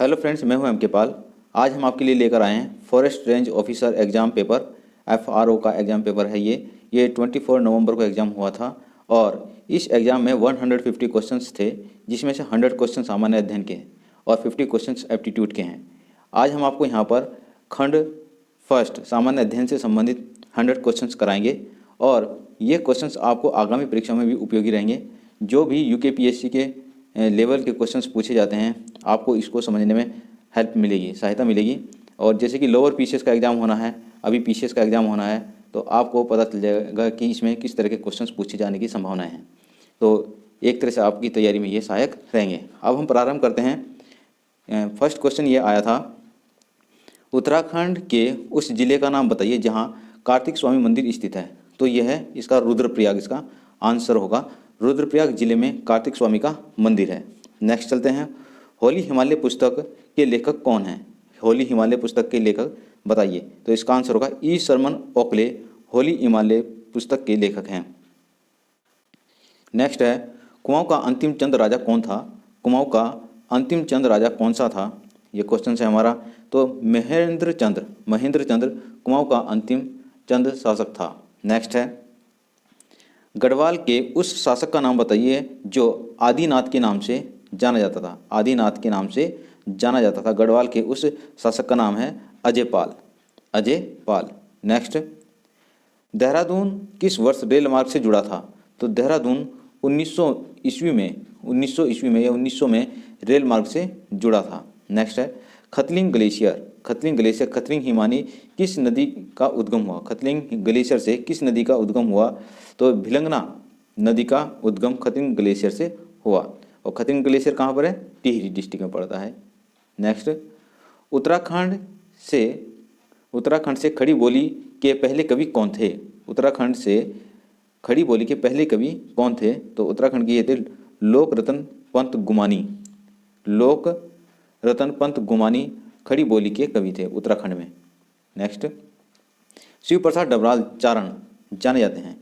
Hello friends, मैं हूं MK. पाल। आज हम आपके लिए लेकर आए हैं forest range officer exam paper, FRO का एग्ज़ाम पेपर है ये 24 नवंबर को एग्ज़ाम हुआ था और इस एग्ज़ाम में 150 क्वेश्चंस थे, जिसमें से 100 क्वेश्चन सामान्य अध्ययन के हैं और 50 क्वेश्चंस एप्टीट्यूड के हैं। आज हम आपको यहाँ पर खंड फर्स्ट सामान्य अध्ययन से संबंधित 100 क्वेश्चंस कराएंगे और ये क्वेश्चंस आपको आगामी परीक्षा में भी उपयोगी रहेंगे। जो भी UKPSC के लेवल के क्वेश्चंस पूछे जाते हैं, आपको इसको समझने में हेल्प मिलेगी, सहायता मिलेगी। और जैसे कि लोअर PCS का एग्ज़ाम होना है, अभी PCS का एग्ज़ाम होना है, तो आपको पता चल जाएगा कि इसमें किस तरह के क्वेश्चंस पूछे जाने की संभावनाएं हैं। तो एक तरह से आपकी तैयारी में ये सहायक रहेंगे। अब हम प्रारंभ करते हैं। फर्स्ट क्वेश्चन ये आया था, उत्तराखंड के उस जिले का नाम बताइए जहाँ कार्तिक स्वामी मंदिर स्थित है। तो यह है इसका रुद्रप्रयाग, इसका आंसर होगा। रुद्रप्रयाग जिले में कार्तिक स्वामी का मंदिर है। नेक्स्ट चलते हैं, होली हिमालय पुस्तक के लेखक कौन हैं? होली हिमालय पुस्तक के लेखक बताइए। तो इसका आंसर होगा ई शर्मन ओकले होली हिमालय पुस्तक के लेखक हैं। नेक्स्ट है, कुमाऊं का अंतिम चंद राजा कौन था? कुमाऊं का अंतिम चंद राजा कौन सा था? ये क्वेश्चन है हमारा। तो महेंद्र चंद्र कुमाऊं का अंतिम चंद शासक था। नेक्स्ट है, गढ़वाल के उस शासक का नाम बताइए जो आदिनाथ के नाम से जाना जाता था। आदिनाथ के नाम से जाना जाता था। गढ़वाल के उस शासक का नाम है अजय पाल। नेक्स्ट, देहरादून किस वर्ष रेल मार्ग से जुड़ा था? तो देहरादून 1900 ईस्वी में या 1900 में रेल मार्ग से जुड़ा था। नेक्स्ट है, खतलिंग ग्लेशियर खतलिंग हिमानी किस नदी का उद्गम हुआ? खतलिंग ग्लेशियर से किस नदी का उद्गम हुआ? तो भिलंगना नदी का उद्गम खतलिंग ग्लेशियर से हुआ। और खतलिंग ग्लेशियर कहाँ पर है? टिहरी डिस्ट्रिक्ट में पड़ता है। नेक्स्ट, उत्तराखंड से खड़ी बोली के पहले कवि कौन थे? उत्तराखंड से खड़ी बोली के पहले कवि कौन थे? तो उत्तराखंड के ये थे लोक रतन पंत गुमानी खड़ी बोली के कवि थे उत्तराखंड में। नेक्स्ट, शिव प्रसाद डबराल चारण जाने जाते हैं।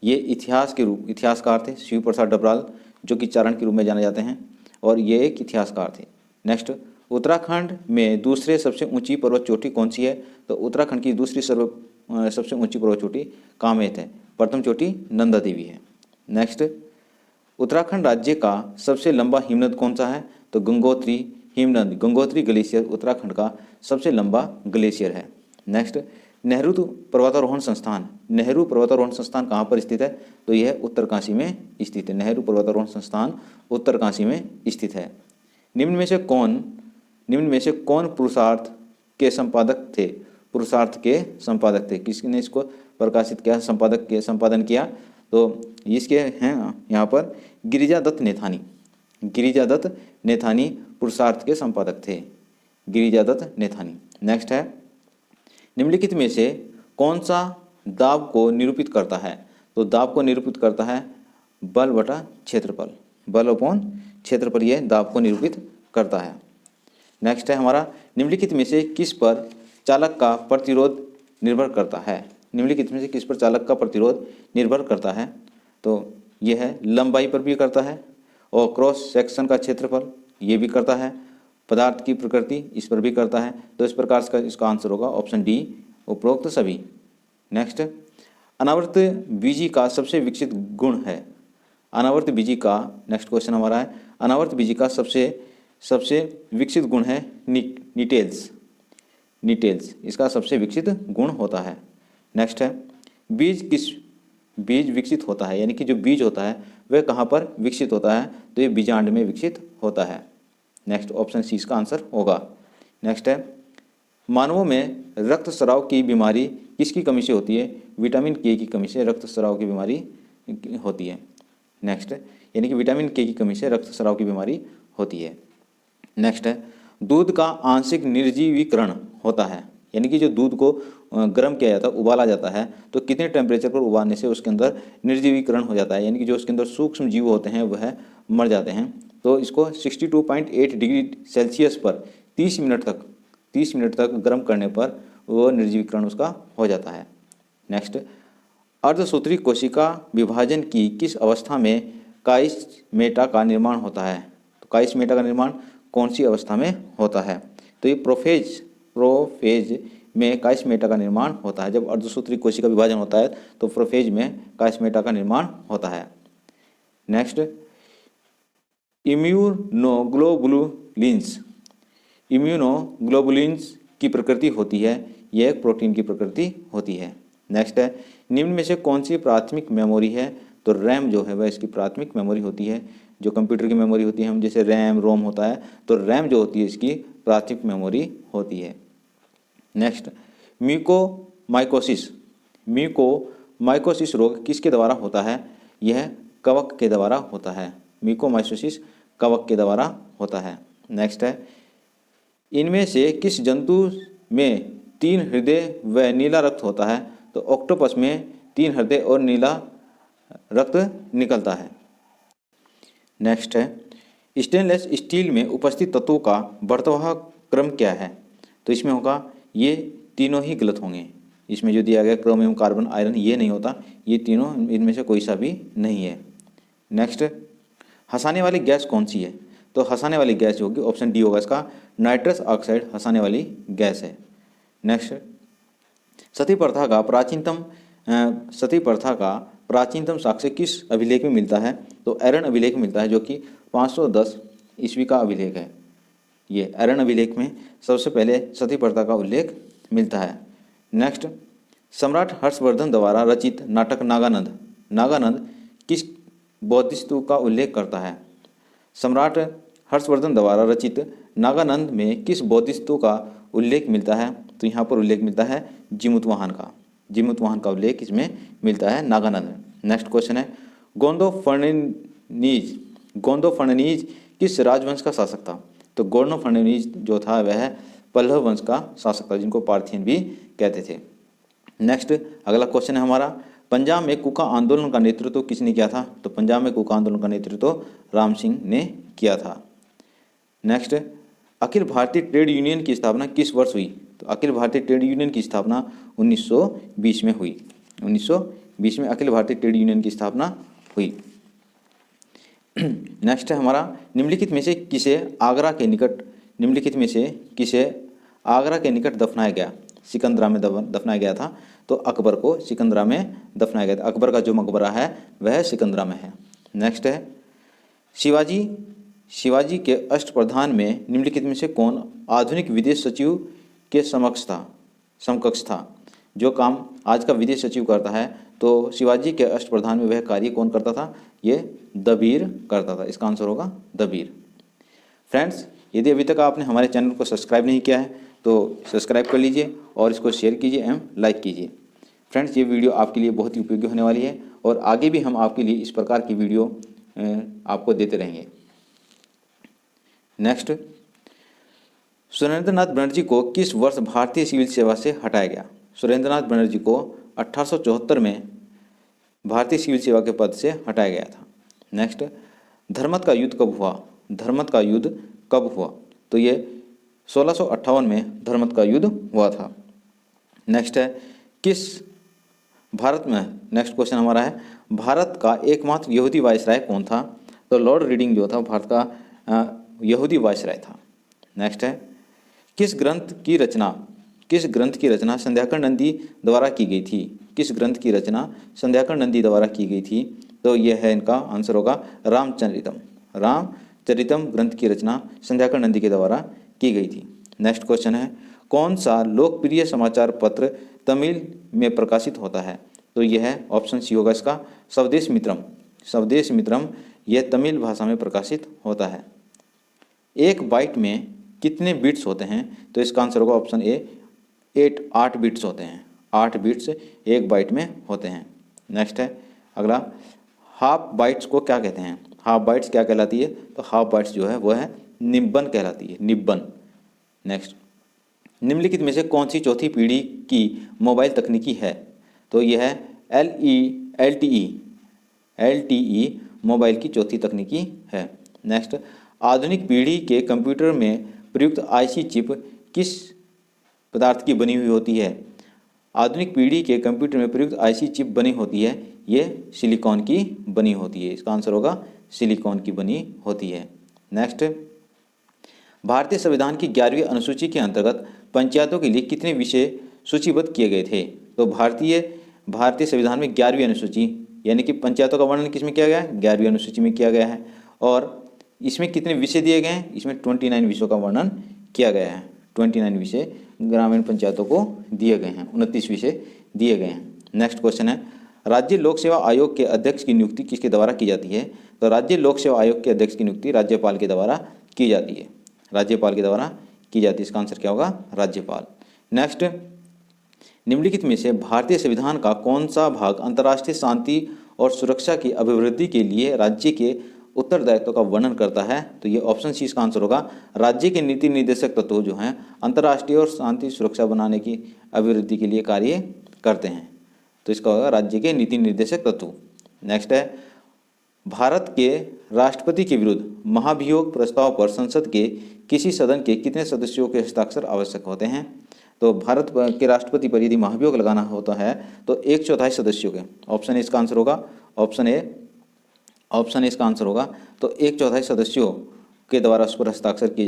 ये इतिहासकार थे शिव प्रसाद डबराल, जो कि चारण के रूप में जाने जाते हैं और ये एक इतिहासकार थे। नेक्स्ट, उत्तराखंड में दूसरे सबसे ऊंची पर्वत चोटी कौन सी है? तो उत्तराखंड की दूसरी सबसे ऊंची पर्वत चोटी कामेत है। प्रथम चोटी नंदा देवी है। नेक्स्ट, उत्तराखंड राज्य का सबसे लंबा हिमनद कौन सा है? तो गंगोत्री ग्लेशियर उत्तराखंड का सबसे लंबा ग्लेशियर है। नेक्स्ट, नेहरू पर्वतारोहण संस्थान कहाँ पर स्थित है? तो यह उत्तरकाशी में स्थित है। नेहरू पर्वतारोहण संस्थान उत्तरकाशी में स्थित है। निम्न में से कौन पुरुषार्थ के संपादक थे? किसने इसको प्रकाशित किया, संपादन किया? तो इसके हैं यहाँ पर गिरिजा दत्त नेथानी पुरुषार्थ के संपादक थे। नेक्स्ट है, निम्नलिखित में से कौन सा दाब को निरूपित करता है? तो दाब को निरूपित करता है बल बटा क्षेत्रफल, यह दाब को निरूपित करता है। नेक्स्ट है हमारा, निम्नलिखित में से किस पर चालक का प्रतिरोध निर्भर करता है? तो यह है लंबाई पर भी करता है और क्रॉस सेक्शन का क्षेत्रफल ये भी करता है, पदार्थ की प्रकृति इस पर भी करता है। तो इस प्रकार से इसका आंसर होगा ऑप्शन डी, उपरोक्त सभी। नेक्स्ट, अनावर्त बीजी का सबसे विकसित गुण है। नेक्स्ट क्वेश्चन हमारा है, अनावर्त बीजी का सबसे विकसित गुण है निटेल्स, इसका सबसे विकसित गुण होता है। नेक्स्ट है, बीज विकसित होता है, यानी कि जो बीज होता है वह कहाँ पर विकसित होता है? तो ये बीजांड में विकसित होता है। नेक्स्ट, ऑप्शन सी इसका आंसर होगा। नेक्स्ट है, मानवों में रक्तस्राव की बीमारी किसकी कमी से होती है? विटामिन के की कमी से रक्तस्राव की बीमारी होती है। नेक्स्ट, यानी कि विटामिन के की कमी से रक्तस्राव की बीमारी होती है। नेक्स्ट है, दूध का आंशिक निर्जीवीकरण होता है, यानी कि जो दूध को गर्म किया जाता है, उबाला जाता है, तो कितने टेम्परेचर पर उबालने से उसके अंदर निर्जीवीकरण हो जाता है, यानी कि जो उसके अंदर सूक्ष्म जीव होते हैं वह मर जाते हैं। तो इसको 62.8 डिग्री सेल्सियस पर 30 मिनट तक गर्म करने पर वो निर्जीवीकरण उसका हो जाता है। नेक्स्ट, अर्धसूत्री कोशिका विभाजन की किस अवस्था में काइस्मेटा का निर्माण होता है? तो काइस्मेटा का निर्माण कौन सी अवस्था में होता है? तो ये प्रोफेज में काइस्मेटा का निर्माण होता है। जब अर्धसूत्री कोशिका विभाजन होता है तो प्रोफेज में काइस्मेटा का निर्माण होता है। Next, immunoglobulins. इम्यूनोग्लोबुलिन्स की प्रकृति होती है, यह एक प्रोटीन की प्रकृति होती है। नेक्स्ट है, निम्न में से कौन सी प्राथमिक मेमोरी है? तो रैम जो है वह इसकी प्राथमिक मेमोरी होती है। जो कंप्यूटर की मेमोरी होती है, हम जैसे रैम रोम होता है, तो रैम जो होती है इसकी प्राथमिक मेमोरी होती है। Next, mucormycosis. म्यूकोमाइकोसिस रोग किसके द्वारा होता है? यह कवक के द्वारा होता है। म्यूकोमाइकोसिस कवक के द्वारा होता है। नेक्स्ट है, इनमें से किस जंतु में 3 हृदय व नीला रक्त होता है? तो ऑक्टोपस में 3 हृदय और नीला रक्त निकलता है। नेक्स्ट है, स्टेनलेस स्टील में उपस्थित तत्वों का बढ़ता क्रम क्या है? तो इसमें होगा, ये तीनों ही गलत होंगे। इसमें जो दिया गया क्रोमियम कार्बन आयरन ये नहीं होता, ये तीनों इनमें से कोई सा भी नहीं है। नेक्स्ट, हंसाने वाली गैस कौन सी है? तो हंसाने वाली गैस जो होगी ऑप्शन डी होगा इसका, नाइट्रस ऑक्साइड हंसाने वाली गैस है। नेक्स्ट, सती प्रथा का प्राचीनतम साक्ष्य किस अभिलेख में मिलता है? तो एरन अभिलेख में मिलता है, जो कि 510 ईस्वी का अभिलेख है। ये एरन अभिलेख में सबसे पहले सती प्रथा का उल्लेख मिलता है। नेक्स्ट, सम्राट हर्षवर्धन द्वारा रचित नाटक नागानंद किस बौद्धिस्तु का उल्लेख करता है? सम्राट हर्षवर्धन द्वारा रचित नागानंद में किस बौद्धिस्तु का उल्लेख मिलता है? तो यहाँ पर उल्लेख मिलता है जिमुतवाहन का उल्लेख इसमें मिलता है नागानंद। नेक्स्ट क्वेश्चन है, गोंदोफर्णनीज किस राजवंश का शासक था? तो गोंदोफर्णनीज जो था वह पल्लव वंश का शासक था, जिनको पार्थियन भी कहते थे। नेक्स्ट अगला क्वेश्चन है हमारा, पंजाब में कुका आंदोलन का नेतृत्व किसने किया था? तो पंजाब में कुका आंदोलन का नेतृत्व राम सिंह ने किया था। Next, Akhil Bharatiya trade union की स्थापना किस वर्ष हुई? तो अखिल भारतीय ट्रेड यूनियन की स्थापना 1920 में हुई। 1920 में अखिल भारतीय ट्रेड यूनियन की स्थापना हुई। नेक्स्ट है हमारा, निम्नलिखित में से किसे आगरा के निकट दफनाया गया? सिकंदरा में दफनाया गया था, तो अकबर को सिकंदरा में दफनाया गया था। अकबर का जो मकबरा है वह सिकंदरा में है। नेक्स्ट है, शिवाजी के अष्टप्रधान में निम्नलिखित में से कौन आधुनिक विदेश सचिव के समकक्ष था? जो काम आज का विदेश सचिव करता है, तो शिवाजी के अष्टप्रधान में वह कार्य कौन करता था? ये दबीर करता था। इसका आंसर होगा दबीर। फ्रेंड्स, यदि अभी तक आपने हमारे चैनल को सब्सक्राइब नहीं किया है तो सब्सक्राइब कर लीजिए और इसको शेयर कीजिए एवं लाइक कीजिए। फ्रेंड्स, ये वीडियो आपके लिए बहुत ही उपयोगी होने वाली है और आगे भी हम आपके लिए इस प्रकार की वीडियो आपको देते रहेंगे। नेक्स्ट, सुरेंद्रनाथ बनर्जी को किस वर्ष भारतीय सिविल सेवा से हटाया गया? सुरेंद्रनाथ बनर्जी को 1874 में भारतीय सिविल सेवा के पद से हटाया गया था। नेक्स्ट, धर्मत का युद्ध कब हुआ? तो ये 1658 में धर्मत का युद्ध हुआ था। नेक्स्ट है, नेक्स्ट क्वेश्चन हमारा है, भारत का एकमात्र यहूदी वायसराय कौन था? तो लॉर्ड रीडिंग जो था भारत का यहूदी वायसराय था। नेक्स्ट है, किस ग्रंथ की रचना संध्याकर नंदी द्वारा की गई थी? किस ग्रंथ की रचना संध्याकर नंदी द्वारा की गई थी? तो यह है, इनका आंसर होगा रामचरितम ग्रंथ की रचना संध्याकर नंदी के द्वारा की गई थी। नेक्स्ट क्वेश्चन है, कौन सा लोकप्रिय समाचार पत्र तमिल में प्रकाशित होता है? तो यह है ऑप्शन सी होगा इसका, स्वदेश मित्रम। यह तमिल भाषा में प्रकाशित होता है। एक बाइट में कितने बिट्स होते हैं? तो इसका आंसर होगा ऑप्शन ए, 8 बिट्स होते हैं। 8 बिट्स एक बाइट में होते हैं। नेक्स्ट है अगला, हाफ बाइट्स को क्या कहते हैं? हाफ बाइट्स क्या कहलाती है? तो हाफ बाइट्स जो है वो है निब्बन कहलाती है, निब्बन। नेक्स्ट, निम्नलिखित में से कौन सी चौथी पीढ़ी की मोबाइल तकनीकी है? तो यह है LTE मोबाइल की चौथी तकनीकी है। नेक्स्ट, आधुनिक पीढ़ी के कंप्यूटर में प्रयुक्त IC चिप किस पदार्थ की बनी हुई होती है? आधुनिक पीढ़ी के कंप्यूटर में प्रयुक्त IC चिप बनी होती है, ये सिलिकॉन की बनी होती है। इसका आंसर होगा सिलिकॉन की बनी होती है। नेक्स्ट, भारतीय संविधान की 11वीं अनुसूची के अंतर्गत पंचायतों के लिए कितने विषय सूचीबद्ध किए गए थे? तो भारतीय संविधान में 11वीं अनुसूची यानी कि पंचायतों का वर्णन किसमें किया गया है? 11वीं अनुसूची में किया गया है। और इसमें कितने विषय दिए गए हैं? इसमें 29 विषयों का वर्णन किया गया है। 29 विषय ग्रामीण पंचायतों को दिए गए हैं, 29 विषय दिए गए हैं। नेक्स्ट क्वेश्चन है, राज्य लोक सेवा आयोग के अध्यक्ष की नियुक्ति किसके द्वारा की जाती है? तो राज्य लोक सेवा आयोग के अध्यक्ष की नियुक्ति राज्यपाल के द्वारा की जाती है। राज्यपाल के द्वारा की जाती है। इसका आंसर क्या होगा? राज्यपाल। नेक्स्ट, निम्नलिखित में से भारतीय संविधान का कौन सा भाग अंतर्राष्ट्रीय शांति और सुरक्षा की अभिवृद्धि के लिए राज्य के उत्तरदायित्व का वर्णन करता है? तो ये ऑप्शन सी इसका आंसर होगा। राज्य के नीति निर्देशक तत्व जो हैं अंतर्राष्ट्रीय और शांति सुरक्षा बनाने की अभिवृद्धि के लिए कार्य करते हैं। तो इसका होगा राज्य के नीति निर्देशक तत्व। नेक्स्ट है, भारत के राष्ट्रपति के विरुद्ध महाभियोग प्रस्ताव पर संसद के किसी सदन के कितने सदस्यों के हस्ताक्षर आवश्यक होते हैं? तो भारत के राष्ट्रपति पर यदि महाभियोग लगाना होता है तो 1/4 सदस्यों के, ऑप्शन ए इसका आंसर होगा। ऑप्शन ए इसका आंसर होगा। तो 1/4 सदस्यों के द्वारा उस पर हस्ताक्षर किए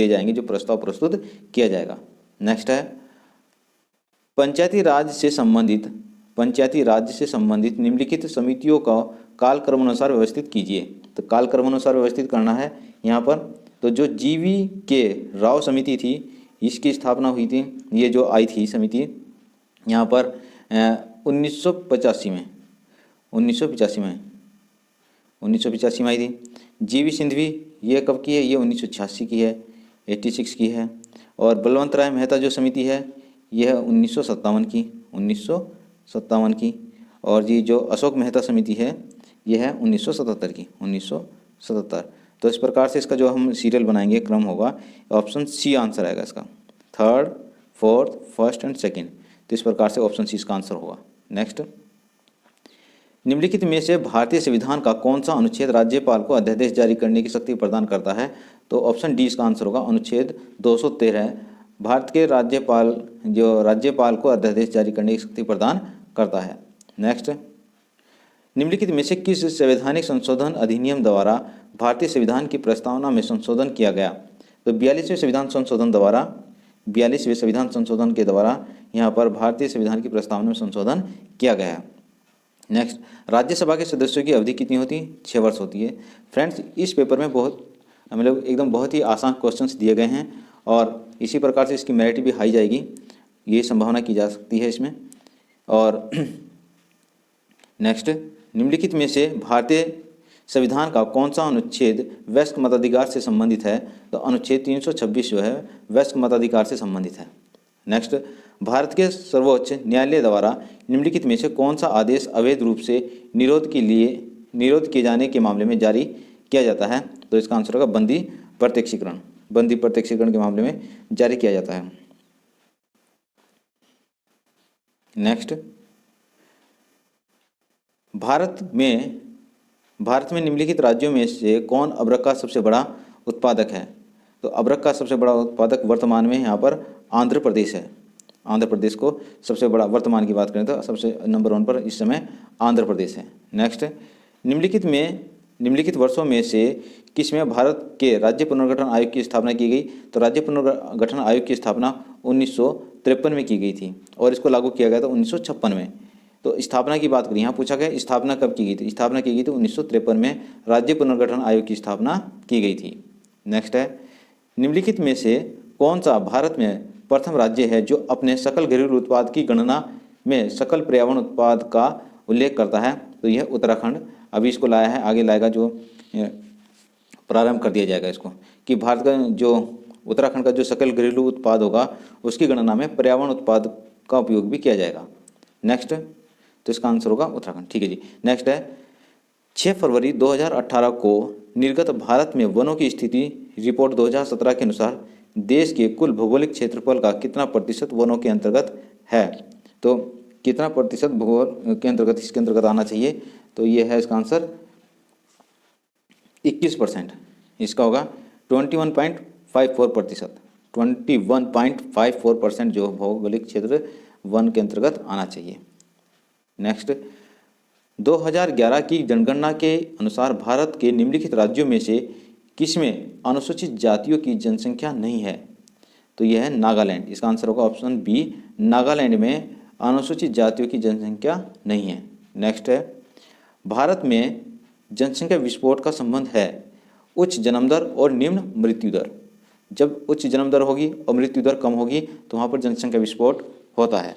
जाएंगे जो प्रस्ताव प्रस्तुत किया जाएगा। नेक्स्ट है, पंचायती राज से संबंधित निम्नलिखित समितियों का कालक्रम अनुसार व्यवस्थित कीजिए। तो कालक्रम अनुसार व्यवस्थित करना है यहाँ पर। तो जो GV.K. राव समिति थी, इसकी स्थापना हुई थी, ये जो आई थी समिति यहाँ पर 1985 में आई थी। GV. सिंधवी ये कब की है? ये 1986 की है, 86 की है। और बलवंत राय मेहता जो समिति है यह है 1957 की। और ये जो अशोक मेहता समिति है यह है 1977 की, 1977। तो इस प्रकार से इसका जो हम सीरियल बनाएंगे क्रम होगा, ऑप्शन सी आंसर आएगा इसका, 3rd, 4th, 1st and 2nd। तो इस प्रकार से ऑप्शन सी इसका आंसर होगा। नेक्स्ट, निम्नलिखित में से भारतीय संविधान का कौन सा अनुच्छेद राज्यपाल को अध्यादेश जारी करने की शक्ति प्रदान करता है? तो ऑप्शन डी इसका आंसर होगा, अनुच्छेद 213 भारत के राज्यपाल को अध्यादेश जारी करने की शक्ति प्रदान करता है। नेक्स्ट, निम्नलिखित में से किस संवैधानिक संशोधन अधिनियम द्वारा भारतीय संविधान की प्रस्तावना में संशोधन किया गया? तो 42वें संविधान संशोधन के द्वारा यहाँ पर भारतीय संविधान की प्रस्तावना में संशोधन किया गया है। नेक्स्ट, राज्यसभा के सदस्यों की अवधि कितनी होती है? 6 वर्ष होती है। फ्रेंड्स, इस पेपर में बहुत ही आसान क्वेश्चंस दिए गए हैं और इसी प्रकार से इसकी मेरिट भी हाई जाएगी, ये संभावना की जा सकती है इसमें। और नेक्स्ट, निम्नलिखित में से भारतीय संविधान का कौन सा अनुच्छेद वयस्क मताधिकार से संबंधित है? तो अनुच्छेद 326 जो है वयस्क मताधिकार से संबंधित है। नेक्स्ट, भारत के सर्वोच्च न्यायालय द्वारा निम्नलिखित में से कौन सा आदेश अवैध रूप से निरोध किए जाने के मामले में जारी किया जाता है? तो इसका आंसर होगा बंदी प्रत्यक्षीकरण के मामले में जारी किया जाता है। नेक्स्ट, भारत में निम्नलिखित राज्यों में से कौन अबरक का सबसे बड़ा उत्पादक है? तो अबरक का सबसे बड़ा उत्पादक वर्तमान में यहाँ पर आंध्र प्रदेश है। आंध्र प्रदेश को सबसे बड़ा, वर्तमान की बात करें तो सबसे नंबर 1 पर इस समय आंध्र प्रदेश है। नेक्स्ट, निम्नलिखित वर्षों में से किसमें भारत के राज्य पुनर्गठन आयोग की स्थापना की गई? तो राज्य पुनर्गठन आयोग की स्थापना 1953 में की गई थी और इसको लागू किया गया था 1956 में। तो स्थापना की बात करें, यहाँ पूछा गया स्थापना कब की गई थी? स्थापना की गई थी 1953 में राज्य पुनर्गठन आयोग की स्थापना की गई थी। नेक्स्ट है, निम्नलिखित में से कौन सा भारत में प्रथम राज्य है जो अपने सकल घरेलू उत्पाद की गणना में सकल पर्यावरण उत्पाद का उल्लेख करता है? तो यह उत्तराखंड अभी इसको लाया है, आगे लाएगा जो प्रारंभ कर दिया जाएगा इसको, कि भारत का जो उत्तराखंड का जो सकल घरेलू उत्पाद होगा उसकी गणना में पर्यावरण उत्पाद का उपयोग भी किया जाएगा। नेक्स्ट, तो इसका आंसर होगा उत्तराखंड। ठीक है जी। नेक्स्ट है, 6 फरवरी 2018 को निर्गत भारत में वनों की स्थिति रिपोर्ट 2017 के अनुसार देश के कुल भौगोलिक क्षेत्रफल का कितना प्रतिशत वनों के अंतर्गत है? तो कितना प्रतिशत भूगोल के अंतर्गत इसके अंतर्गत आना चाहिए? तो ये है इसका आंसर 21%। इसका होगा 21.54%। 21.54% जो भौगोलिक क्षेत्र वन के अंतर्गत आना चाहिए। नेक्स्ट, 2011 की जनगणना के अनुसार भारत के निम्नलिखित राज्यों में से किसमें अनुसूचित जातियों की जनसंख्या नहीं है? तो यह है नागालैंड। इसका आंसर होगा ऑप्शन बी, नागालैंड में अनुसूचित जातियों की जनसंख्या नहीं है। नेक्स्ट है, भारत में जनसंख्या विस्फोट का संबंध है उच्च जन्म दर और निम्न मृत्यु दर। जब उच्च जन्म दर होगी और मृत्यु दर कम होगी तो वहाँ पर जनसंख्या विस्फोट होता है।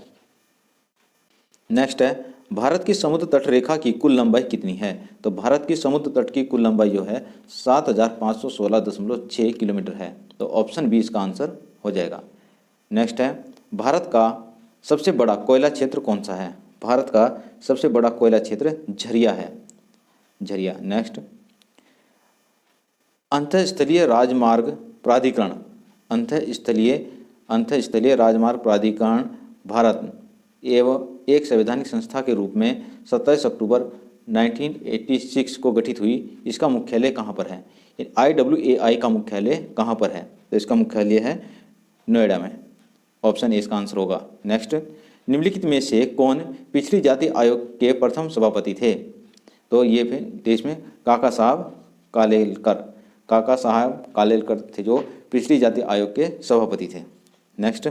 नेक्स्ट है, भारत की समुद्र तट रेखा की कुल लंबाई कितनी है? तो भारत की समुद्र तट की कुल लंबाई जो है 7516.6 किलोमीटर है। तो ऑप्शन बी इसका आंसर हो जाएगा। नेक्स्ट है, भारत का सबसे बड़ा कोयला क्षेत्र कौन सा है? भारत का सबसे बड़ा कोयला क्षेत्र झरिया है, झरिया। नेक्स्ट, अंतःस्थलीय राजमार्ग प्राधिकरण, अंतःस्थलीय राजमार्ग प्राधिकरण भारत एवं एक संवैधानिक संस्था के रूप में 27 अक्टूबर 1986 को गठित हुई। इसका मुख्यालय कहाँ पर है? IWAI का मुख्यालय कहाँ पर है? तो इसका मुख्यालय है नोएडा में। ऑप्शन ए इसका आंसर होगा। नेक्स्ट, निम्नलिखित में से कौन पिछड़ी जाति आयोग के प्रथम सभापति थे? तो ये फिर देश में काका साहब कालेलकर थे जो पिछड़ी जाति आयोग के सभापति थे। नेक्स्ट,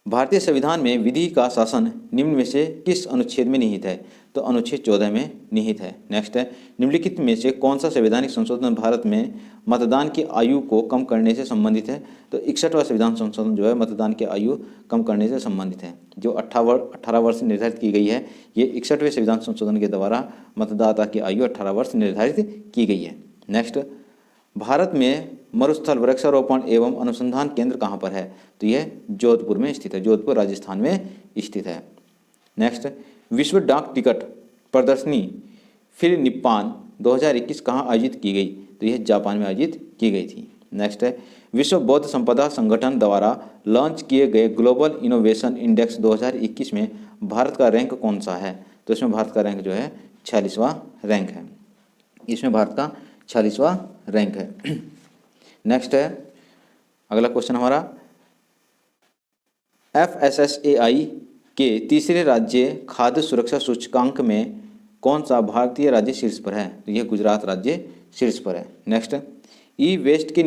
भारतीय संविधान में विधि का शासन निम्न में से किस अनुच्छेद में निहित है? तो अनुच्छेद 14 में निहित है। नेक्स्ट है, निम्नलिखित में से कौन सा संवैधानिक संशोधन भारत में मतदान की आयु को कम करने से संबंधित है? तो 61वां संविधान संशोधन जो है मतदान की आयु कम करने से संबंधित है। जो 18 वर्ष निर्धारित की गई है, ये 61वें संविधान संशोधन के द्वारा मतदाता की आयु 18 वर्ष निर्धारित की गई है। नेक्स्ट, भारत में मरुस्थल वृक्षारोपण एवं अनुसंधान केंद्र कहाँ पर है? तो यह जोधपुर में स्थित है, जोधपुर राजस्थान में स्थित है। नेक्स्ट, विश्व डाक टिकट प्रदर्शनी फिर निप्पान 2021 कहाँ आयोजित की गई? तो यह जापान में आयोजित की गई थी। नेक्स्ट है, विश्व बौद्ध संपदा संगठन द्वारा लॉन्च किए गए ग्लोबल इनोवेशन इंडेक्स 2021 में भारत का रैंक कौन सा है? तो इसमें भारत का रैंक जो है 46वां रैंक है। इसमें भारत का 46वां रैंक है। नेक्स्ट है, अगला क्वेश्चन हमारा, FSSAI के तीसरे राज्य खाद्य सुरक्षा सूचकांक में कौन सा भारतीय राज्य शीर्ष पर है? तो यह गुजरात राज्य शीर्ष पर है। नेक्स्ट, ई वेस्ट से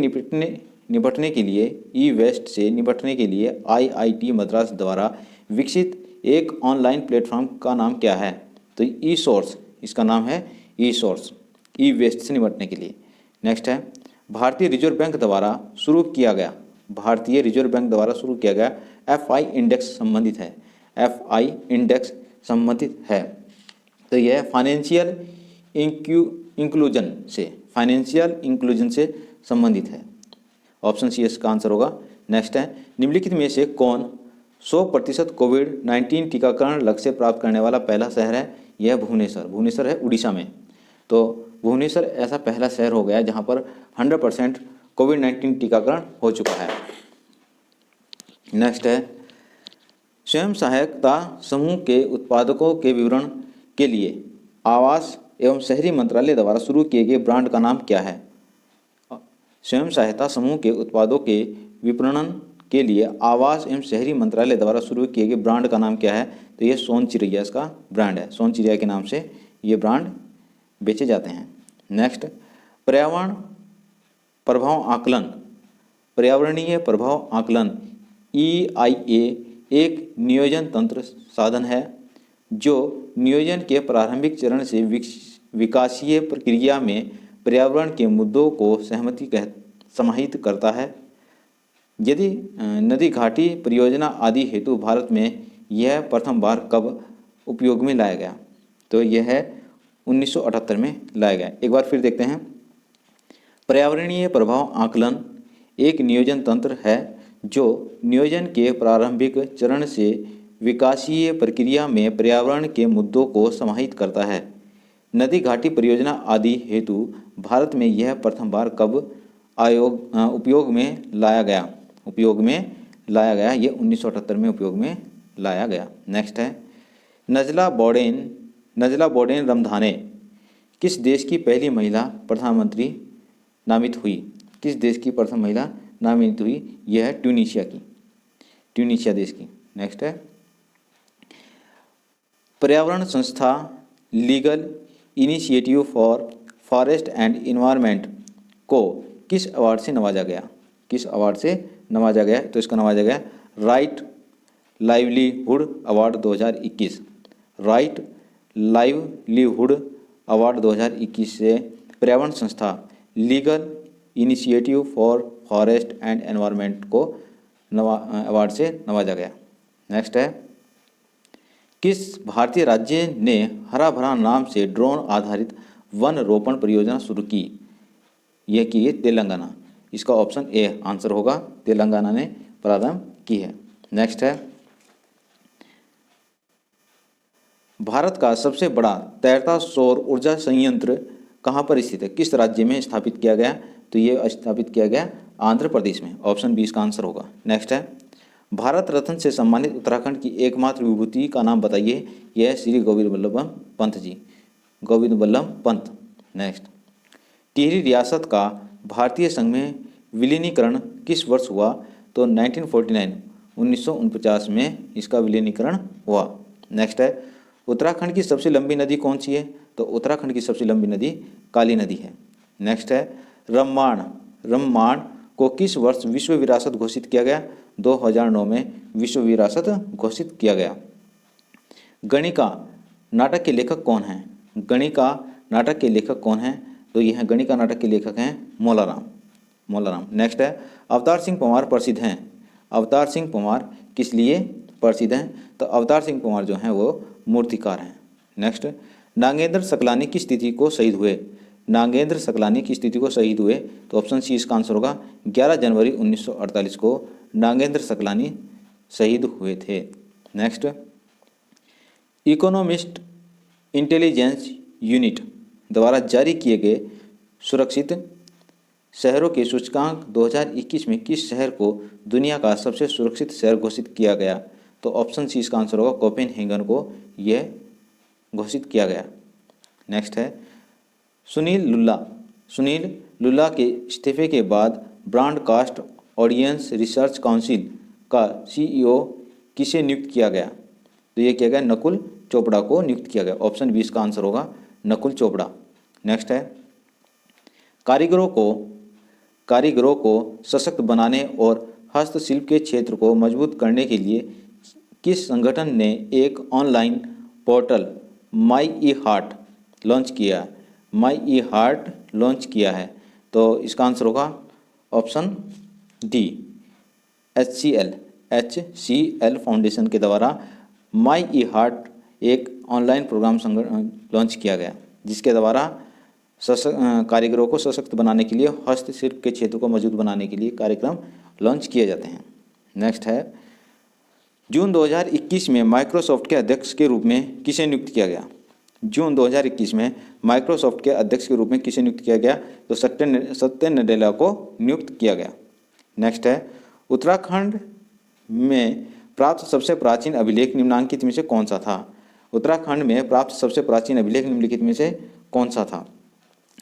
निपटने के लिए IIT मद्रास द्वारा विकसित एक ऑनलाइन प्लेटफॉर्म का नाम क्या है? तो ई सोर्स, इसका नाम है ई सोर्स, ई वेस्ट से निपटने के लिए। नेक्स्ट है, भारतीय रिजर्व बैंक द्वारा शुरू किया गया FI इंडेक्स संबंधित है, FI इंडेक्स संबंधित है। तो यह फाइनेंशियल इंक्लूजन से संबंधित है। ऑप्शन सी इसका आंसर होगा। नेक्स्ट है, निम्नलिखित में से कौन 100% कोविड-19 टीकाकरण लक्ष्य प्राप्त करने वाला पहला शहर है? यह भुवनेश्वर है उड़ीसा में। तो भुवनेश्वर ऐसा पहला शहर हो गया जहां पर 100% कोविड-19 टीकाकरण हो चुका है। नेक्स्ट है, स्वयं सहायता समूह के उत्पादकों के विवरण के लिए आवास एवं शहरी मंत्रालय द्वारा शुरू किए गए ब्रांड का नाम क्या है? स्वयं सहायता समूह के उत्पादों के विपणन के लिए आवास एवं शहरी मंत्रालय द्वारा शुरू किए गए ब्रांड का नाम क्या है? तो ये सोन चिरैया इसका ब्रांड है, सोन चिरैया के नाम से ये ब्रांड बेचे जाते हैं। नेक्स्ट, पर्यावरणीय प्रभाव आकलन EIA एक नियोजन तंत्र साधन है जो नियोजन के प्रारंभिक चरण से विकासीय प्रक्रिया में पर्यावरण के मुद्दों को समाहित करता है। यदि नदी घाटी परियोजना आदि हेतु भारत में यह प्रथम बार कब उपयोग में लाया गया? तो यह है 1978 में लाया गया। एक बार फिर देखते हैं, पर्यावरणीय प्रभाव आकलन एक नियोजन तंत्र है जो नियोजन के प्रारंभिक चरण से विकासीय प्रक्रिया में पर्यावरण के मुद्दों को समाहित करता है। नदी घाटी परियोजना आदि हेतु भारत में यह प्रथम बार कब उपयोग में लाया गया? ये 1978 में उपयोग में लाया गया। नेक्स्ट है, नजला बोर्डेन रमधाने किस देश की पहली महिला प्रधानमंत्री नामित हुई? किस देश की प्रथम महिला नामित हुई? यह है ट्यूनीशिया देश की। नेक्स्ट है, पर्यावरण संस्था legal initiative for forest and environment को किस अवार्ड से नवाजा गया? किस अवार्ड से नवाजा गया? तो इसको नवाजा गया right livelihood award 2021। Right livelihood award 2021 से पर्यावरण संस्था legal initiative for forest and environment को अवार्ड से नवाजा गया। नेक्स्ट है, किस भारतीय राज्य ने हरा भरा नाम से ड्रोन आधारित वन रोपण परियोजना शुरू की? यह की है तेलंगाना। इसका ऑप्शन ए आंसर होगा, तेलंगाना ने प्रारंभ की है। नेक्स्ट है, भारत का सबसे बड़ा तैरता सौर ऊर्जा संयंत्र कहाँ पर स्थित है? किस राज्य में स्थापित किया गया? तो ये स्थापित किया गया आंध्र प्रदेश में। ऑप्शन बी इसका आंसर होगा। नेक्स्ट है, भारत रत्न से सम्मानित उत्तराखंड की एकमात्र विभूति का नाम बताइए। यह है श्री गोविंद वल्लभ पंत जी, गोविंद वल्लभ पंत। नेक्स्ट, टिहरी रियासत का भारतीय संघ में विलीनीकरण किस वर्ष हुआ? तो 1949 1949 में इसका विलीनीकरण हुआ। नेक्स्ट है, उत्तराखंड की सबसे लंबी नदी कौन सी है? तो उत्तराखंड की सबसे लंबी नदी काली नदी है। नेक्स्ट है, रम्माण को किस वर्ष विश्व विरासत घोषित किया गया? 2009 में विश्व विरासत घोषित किया गया। गणिका नाटक के लेखक कौन हैं? गणिका नाटक के लेखक कौन हैं? तो यह गणिका नाटक के लेखक हैं मौलाराम। नेक्स्ट है, अवतार सिंह पंवार प्रसिद्ध हैं। अवतार सिंह पंवार किस लिए प्रसिद्ध हैं? तो अवतार सिंह पंवार जो हैं वो मूर्तिकार हैं। नेक्स्ट, नागेंद्र सकलानी किस तिथि को शहीद हुए? नागेंद्र सकलानी किस तिथि को शहीद हुए? तो ऑप्शन सी इसका आंसर होगा, 11 जनवरी 1948 को नागेंद्र सकलानी शहीद हुए थे। नेक्स्ट, इकोनॉमिस्ट इंटेलिजेंस यूनिट द्वारा जारी किए गए सुरक्षित शहरों के सूचकांक 2021 में किस शहर को दुनिया का सबसे सुरक्षित शहर घोषित किया गया? तो ऑप्शन सी इसका आंसर होगा, कोपेनहेगन को यह घोषित किया गया। नेक्स्ट है, सुनील लुल्ला के इस्तीफे के बाद ब्रॉडकास्ट ऑडियंस रिसर्च काउंसिल का सीईओ किसे नियुक्त किया गया? तो ये किया गया नकुल चोपड़ा को नियुक्त किया गया। ऑप्शन बी इसका आंसर होगा, नकुल चोपड़ा। नेक्स्ट है, कारीगरों को सशक्त बनाने और हस्तशिल्प के क्षेत्र को मजबूत करने के लिए किस संगठन ने एक online portal my E heart launch किया है? तो इसका आंसर होगा ऑप्शन डी, HCL फाउंडेशन के द्वारा माई ई हार्ट एक ऑनलाइन प्रोग्राम लॉन्च किया गया, जिसके द्वारा कारीगरों को सशक्त बनाने के लिए, हस्तशिल्प के क्षेत्र को मजबूत बनाने के लिए कार्यक्रम लॉन्च किए जाते हैं। नेक्स्ट है, जून 2021 में माइक्रोसॉफ्ट के अध्यक्ष के रूप में किसे नियुक्त किया गया? जून 2021 में माइक्रोसॉफ्ट के अध्यक्ष के रूप में किसे नियुक्त किया गया? तो सत्य नडेला को नियुक्त किया गया। नेक्स्ट है, उत्तराखंड में प्राप्त सबसे प्राचीन अभिलेख निम्नलिखित में से कौन सा था? उत्तराखंड में प्राप्त सबसे प्राचीन अभिलेख निम्नलिखित में से कौन सा था?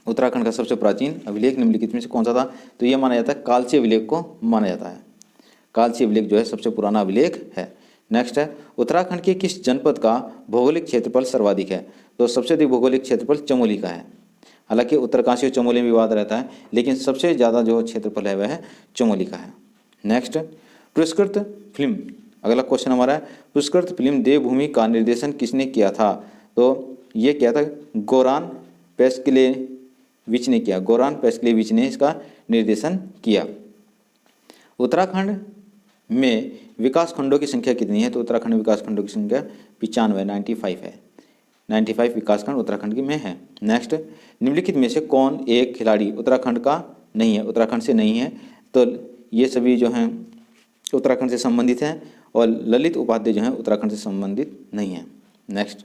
उत्तराखंड का सबसे प्राचीन अभिलेख निम्नलिखित में से कौन सा था? तो यह माना जाता है कालची अभिलेख को माना जाता है। कालची अभिलेख जो है सबसे पुराना अभिलेख है। नेक्स्ट है, उत्तराखंड के किस जनपद का भौगोलिक क्षेत्रफल सर्वाधिक है? तो सबसे अधिक भौगोलिक क्षेत्रफल चमोली का है। हालांकि उत्तरकाशी और चमोली में विवाद रहता है, लेकिन सबसे ज़्यादा जो क्षेत्रफल है वह है चमोली का है। नेक्स्ट, पुरस्कृत फिल्म, अगला क्वेश्चन हमारा है, पुरस्कृत फिल्म देवभूमि का निर्देशन किसने किया था? तो ये किया था गोरान पेस्कलेविच ने किया। गोरान पेस्कलेविच ने इसका निर्देशन किया। उत्तराखंड में विकास खंडों की संख्या कितनी है? तो उत्तराखंड में विकास खंडों की संख्या 95 है। 95 विकास खंड उत्तराखंड की में है। नेक्स्ट, निम्नलिखित में से कौन एक खिलाड़ी उत्तराखंड का नहीं है, उत्तराखंड से नहीं है? तो ये सभी जो हैं उत्तराखंड से संबंधित हैं, और ललित उपाध्याय जो हैं उत्तराखंड से संबंधित नहीं है। नेक्स्ट,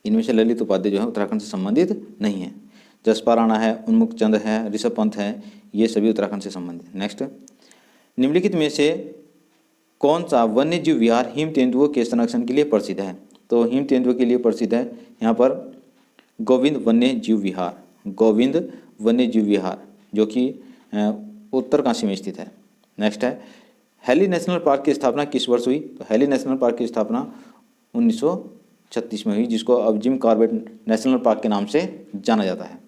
इनमें से ललित उपाध्याय जो है उत्तराखंड से संबंधित नहीं है। जसपा राणा है, उन्मुख चंद है, ऋषभ पंत है, ये सभी उत्तराखंड से संबंधित। नेक्स्ट, निम्नलिखित में से कौन सा वन्य जीव विहार हिम तेंदुओं के संरक्षण के लिए प्रसिद्ध है? तो हिम तेंदुओं के लिए प्रसिद्ध है यहाँ पर गोविंद वन्य जीव विहार, जो कि उत्तरकाशी में स्थित है। नेक्स्ट है, हैली नेशनल पार्क की स्थापना किस वर्ष हुई? तो हैली नेशनल पार्क की स्थापना 1936 में हुई, जिसको अब जिम कॉर्बेट नेशनल पार्क के नाम से जाना जाता है।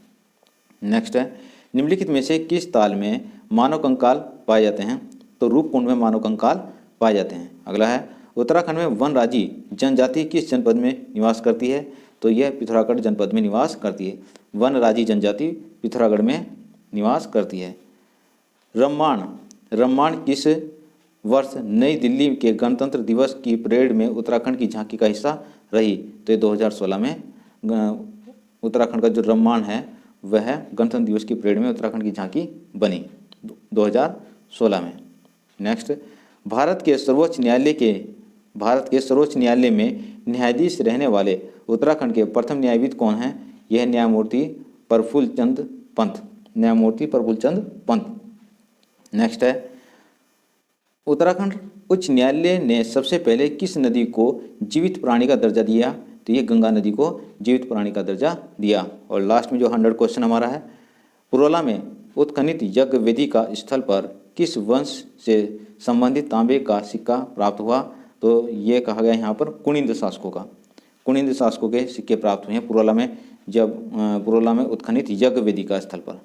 नेक्स्ट है, निम्नलिखित में से किस ताल में मानव कंकाल पाए जाते हैं? तो रूपकुंड में मानव कंकाल पाए जाते हैं। अगला है, उत्तराखंड में वनराजी जनजाति किस जनपद में निवास करती है? तो यह पिथौरागढ़ जनपद में निवास करती है। वनराजी जनजाति पिथौरागढ़ में निवास करती है। रम्माण किस वर्ष नई दिल्ली के गणतंत्र दिवस की परेड में उत्तराखंड की झांकी का हिस्सा रही? तो ये 2016 में उत्तराखंड का जो रम्माण है वह गणतंत्र दिवस की परेड में उत्तराखंड की झांकी बनी 2016 में। नेक्स्ट, भारत के सर्वोच्च न्यायालय में न्यायाधीश रहने वाले उत्तराखंड के प्रथम न्यायविद कौन हैं? यह न्यायमूर्ति प्रफुल्ल चंद पंत। नेक्स्ट है, उत्तराखंड उच्च न्यायालय ने सबसे पहले किस नदी को जीवित प्राणी का दर्जा दिया? तो ये गंगा नदी को जीवित प्राणी का दर्जा दिया। और लास्ट में जो 100 क्वेश्चन हमारा है, पुरोला में उत्खनित यज्ञ वेदी का स्थल पर किस वंश से संबंधित तांबे का सिक्का प्राप्त हुआ? तो ये कहा गया यहाँ पर कुनिंद शासकों के सिक्के प्राप्त हुए हैं पुरोला में, जब पुरोला में उत्खनित यज्ञ वेदी का स्थल पर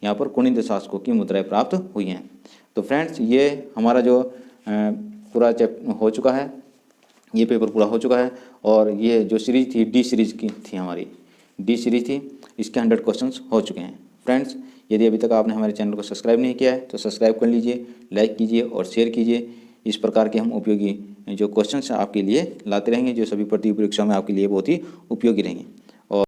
यहाँ पर कुनिंद शासकों की मुद्राएं प्राप्त हुई हैं। तो फ्रेंड्स, ये हमारा जो पूरा चैप्टर हो चुका है, ये पेपर पूरा हो चुका है। और ये जो सीरीज थी डी सीरीज की थी, हमारी डी सीरीज थी, इसके 100 क्वेश्चंस हो चुके हैं। फ्रेंड्स, यदि अभी तक आपने हमारे चैनल को सब्सक्राइब नहीं किया है तो सब्सक्राइब कर लीजिए, लाइक कीजिए और शेयर कीजिए। इस प्रकार के हम उपयोगी जो क्वेश्चंस आपके लिए लाते रहेंगे, जो सभी प्रतियोगी परीक्षाओं में आपके लिए बहुत ही उपयोगी रहेंगे।